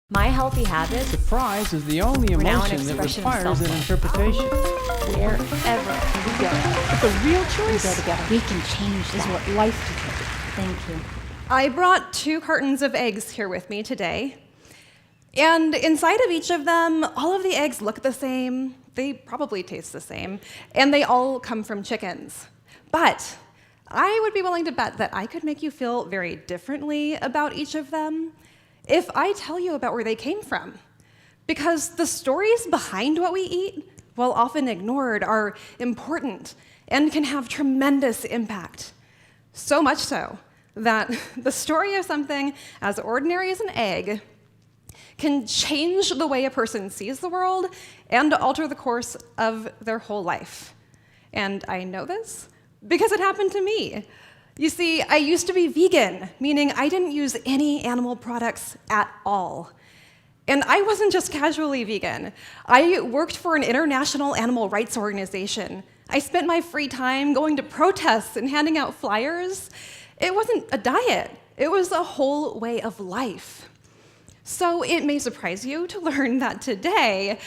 My healthy habits Surprise is the only are now an emotion that expression requires of an self-love. interpretation. Wherever we go, It's a real we choice. go together. We can change is that. what life teaches. Thank you. I brought 2 cartons of eggs here with me today. And inside of each of them, all of the eggs look the same. They probably taste the same. And they all come from chickens. But I would be willing to bet that I could make you feel very differently about each of them if I tell you about where they came from. Because the stories behind what we eat, while often ignored, are important and can have tremendous impact. So much so that the story of something as ordinary as an egg can change the way a person sees the world and alter the course of their whole life. And I know this because it happened to me. You see, I used to be vegan, meaning I didn't use any animal products at all. And I wasn't just casually vegan. I worked for an international animal rights organization. I spent my free time going to protests and handing out flyers. It wasn't a diet, it was a whole way of life. So it may surprise you to learn that today,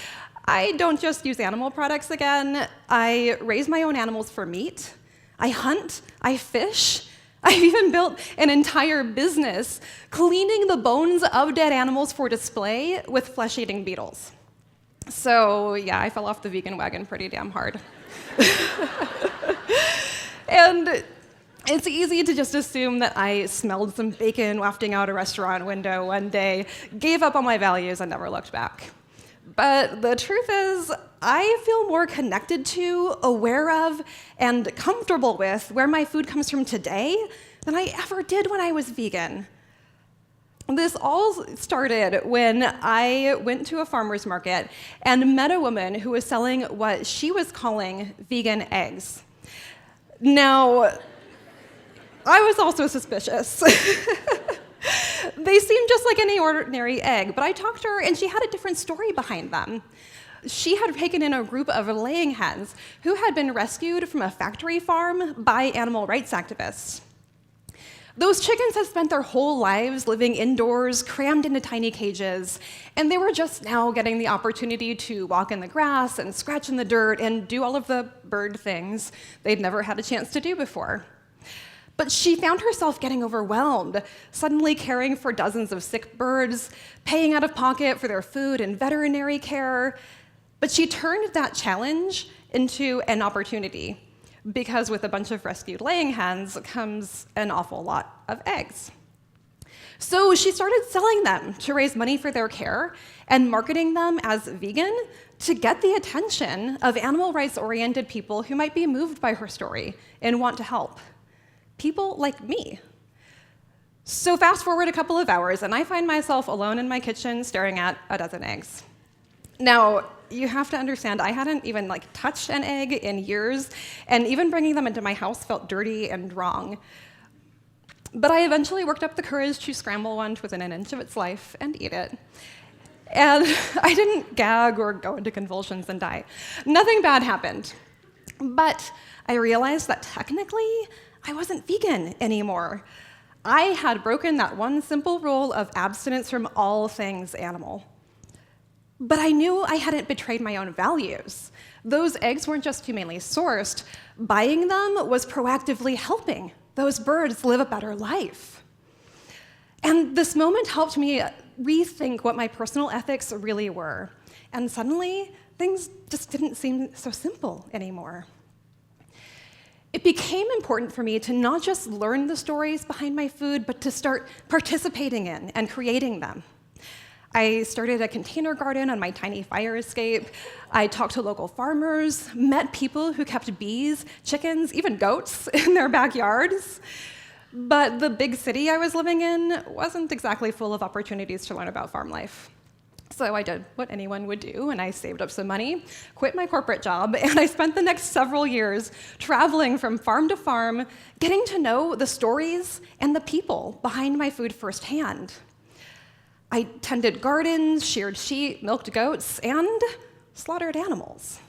I don't just use animal products again. I raise my own animals for meat. I hunt, I fish. I've even built an entire business cleaning the bones of dead animals for display with flesh-eating beetles. So yeah, I fell off the vegan wagon pretty damn hard. And it's easy to just assume that I smelled some bacon wafting out a restaurant window one day, gave up on my values, and never looked back. But the truth is, I feel more connected to, aware of, and comfortable with where my food comes from today than I ever did when I was vegan. This all started when I went to a farmer's market and met a woman who was selling what she was calling vegan eggs. Now, I was also suspicious. They seemed just like any ordinary egg, but I talked to her and she had a different story behind them. She had taken in a group of laying hens who had been rescued from a factory farm by animal rights activists. Those chickens had spent their whole lives living indoors, crammed into tiny cages, and they were just now getting the opportunity to walk in the grass and scratch in the dirt and do all of the bird things they'd never had a chance to do before. But she found herself getting overwhelmed, suddenly caring for dozens of sick birds, paying out of pocket for their food and veterinary care. But she turned that challenge into an opportunity, because with a bunch of rescued laying hens comes an awful lot of eggs. So she started selling them to raise money for their care and marketing them as vegan to get the attention of animal rights-oriented people who might be moved by her story and want to help. People like me. So fast forward a couple of hours, and I find myself alone in my kitchen staring at a dozen eggs. Now, you have to understand, I hadn't even touched an egg in years, and even bringing them into my house felt dirty and wrong. But I eventually worked up the courage to scramble one to within an inch of its life and eat it. And I didn't gag or go into convulsions and die. Nothing bad happened. But I realized that technically, I wasn't vegan anymore. I had broken that one simple rule of abstinence from all things animal. But I knew I hadn't betrayed my own values. Those eggs weren't just humanely sourced. Buying them was proactively helping those birds live a better life. And this moment helped me rethink what my personal ethics really were. And suddenly, things just didn't seem so simple anymore. It became important for me to not just learn the stories behind my food, but to start participating in and creating them. I started a container garden on my tiny fire escape. I talked to local farmers, met people who kept bees, chickens, even goats in their backyards. But the big city I was living in wasn't exactly full of opportunities to learn about farm life. So I did what anyone would do, and I saved up some money, quit my corporate job, and I spent the next several years traveling from farm to farm, getting to know the stories and the people behind my food firsthand. I tended gardens, sheared sheep, milked goats, and slaughtered animals.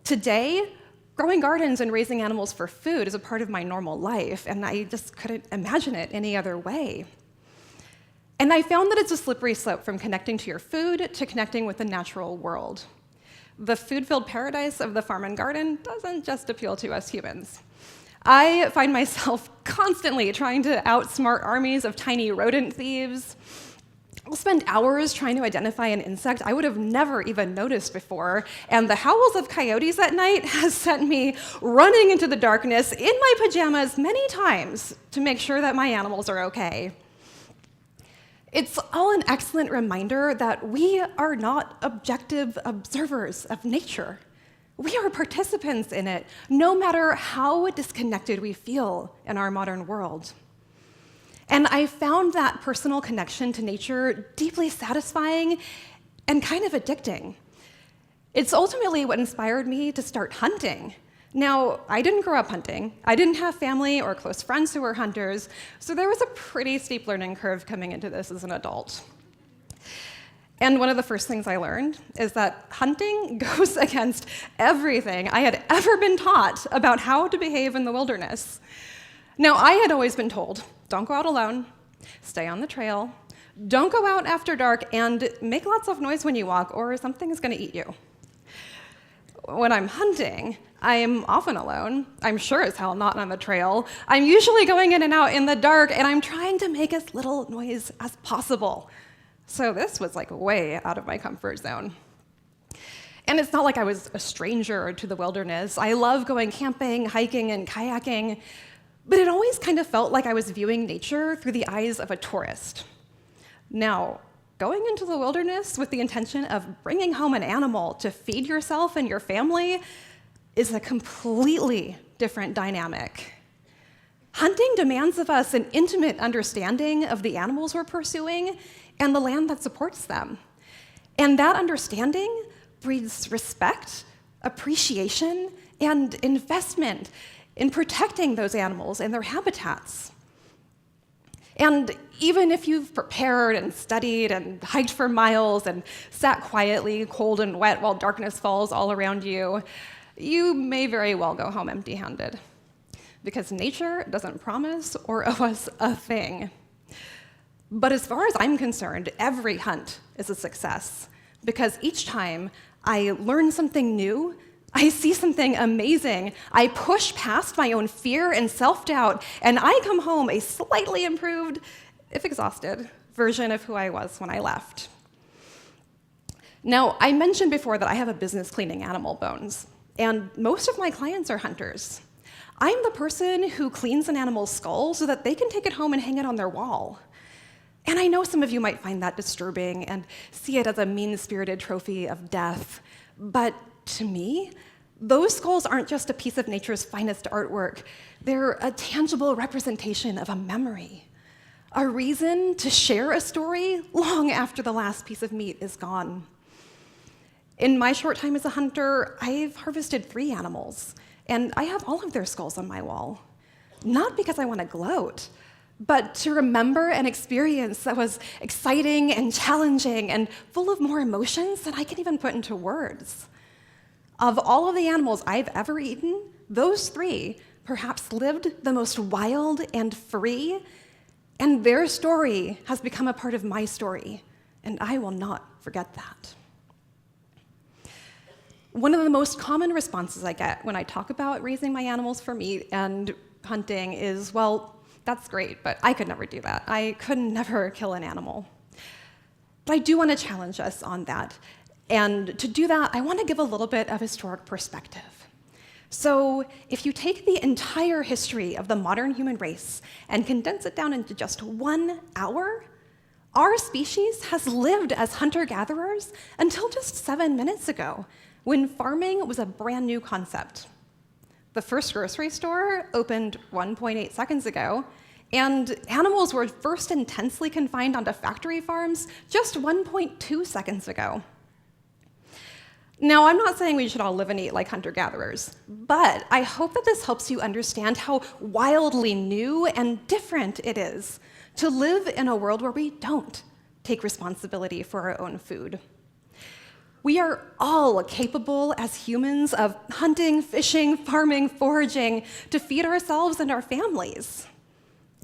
Today, growing gardens and raising animals for food is a part of my normal life, and I just couldn't imagine it any other way. And I found that it's a slippery slope from connecting to your food to connecting with the natural world. The food-filled paradise of the farm and garden doesn't just appeal to us humans. I find myself constantly trying to outsmart armies of tiny rodent thieves. I'll spend hours trying to identify an insect I would have never even noticed before, and the howls of coyotes at night has sent me running into the darkness in my pajamas many times to make sure that my animals are okay. It's all an excellent reminder that we are not objective observers of nature. We are participants in it, no matter how disconnected we feel in our modern world. And I found that personal connection to nature deeply satisfying and kind of addicting. It's ultimately what inspired me to start hunting. Now, I didn't grow up hunting. I didn't have family or close friends who were hunters, so there was a pretty steep learning curve coming into this as an adult. And one of the first things I learned is that hunting goes against everything I had ever been taught about how to behave in the wilderness. Now, I had always been told, don't go out alone, stay on the trail, don't go out after dark, and make lots of noise when you walk, or something is going to eat you. When I'm hunting, I'm often alone. I'm sure as hell not on the trail. I'm usually going in and out in the dark, and I'm trying to make as little noise as possible. So this was like way out of my comfort zone. And it's not like I was a stranger to the wilderness. I love going camping, hiking, and kayaking, but it always kind of felt like I was viewing nature through the eyes of a tourist. Now, going into the wilderness with the intention of bringing home an animal to feed yourself and your family is a completely different dynamic. Hunting demands of us an intimate understanding of the animals we're pursuing and the land that supports them. And that understanding breeds respect, appreciation, and investment in protecting those animals and their habitats. And even if you've prepared and studied and hiked for miles and sat quietly, cold and wet, while darkness falls all around you, you may very well go home empty-handed, because nature doesn't promise or owe us a thing. But as far as I'm concerned, every hunt is a success, because each time I learn something new, I see something amazing, I push past my own fear and self-doubt, and I come home a slightly improved, if exhausted, version of who I was when I left. Now, I mentioned before that I have a business cleaning animal bones, and most of my clients are hunters. I'm the person who cleans an animal's skull so that they can take it home and hang it on their wall. And I know some of you might find that disturbing and see it as a mean-spirited trophy of death, but to me, those skulls aren't just a piece of nature's finest artwork. They're a tangible representation of a memory, a reason to share a story long after the last piece of meat is gone. In my short time as a hunter, I've harvested 3 animals, and I have all of their skulls on my wall. Not because I want to gloat, but to remember an experience that was exciting and challenging and full of more emotions than I can even put into words. Of all of the animals I've ever eaten, those 3 perhaps lived the most wild and free, and their story has become a part of my story, and I will not forget that. One of the most common responses I get when I talk about raising my animals for meat and hunting is, well, that's great, but I could never do that. I could never kill an animal. But I do want to challenge us on that. And to do that, I want to give a little bit of historic perspective. So if you take the entire history of the modern human race and condense it down into just 1 hour, our species has lived as hunter-gatherers until just 7 minutes ago, when farming was a brand new concept. The first grocery store opened 1.8 seconds ago, and animals were first intensely confined onto factory farms just 1.2 seconds ago. Now, I'm not saying we should all live and eat like hunter-gatherers, but I hope that this helps you understand how wildly new and different it is to live in a world where we don't take responsibility for our own food. We are all capable as humans of hunting, fishing, farming, foraging to feed ourselves and our families.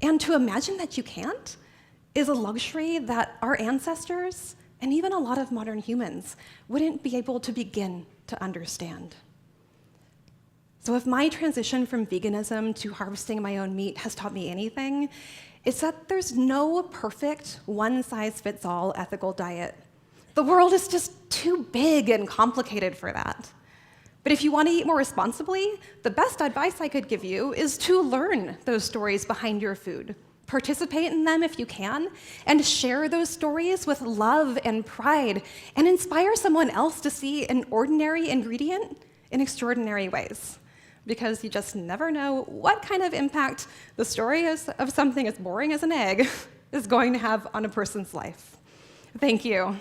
And to imagine that you can't is a luxury that our ancestors, and even a lot of modern humans, wouldn't be able to begin to understand. So if my transition from veganism to harvesting my own meat has taught me anything, it's that there's no perfect, one-size-fits-all ethical diet. The world is just too big and complicated for that. But if you want to eat more responsibly, the best advice I could give you is to learn those stories behind your food. Participate in them if you can, and share those stories with love and pride, and inspire someone else to see an ordinary ingredient in extraordinary ways. Because you just never know what kind of impact the story of something as boring as an egg is going to have on a person's life. Thank you.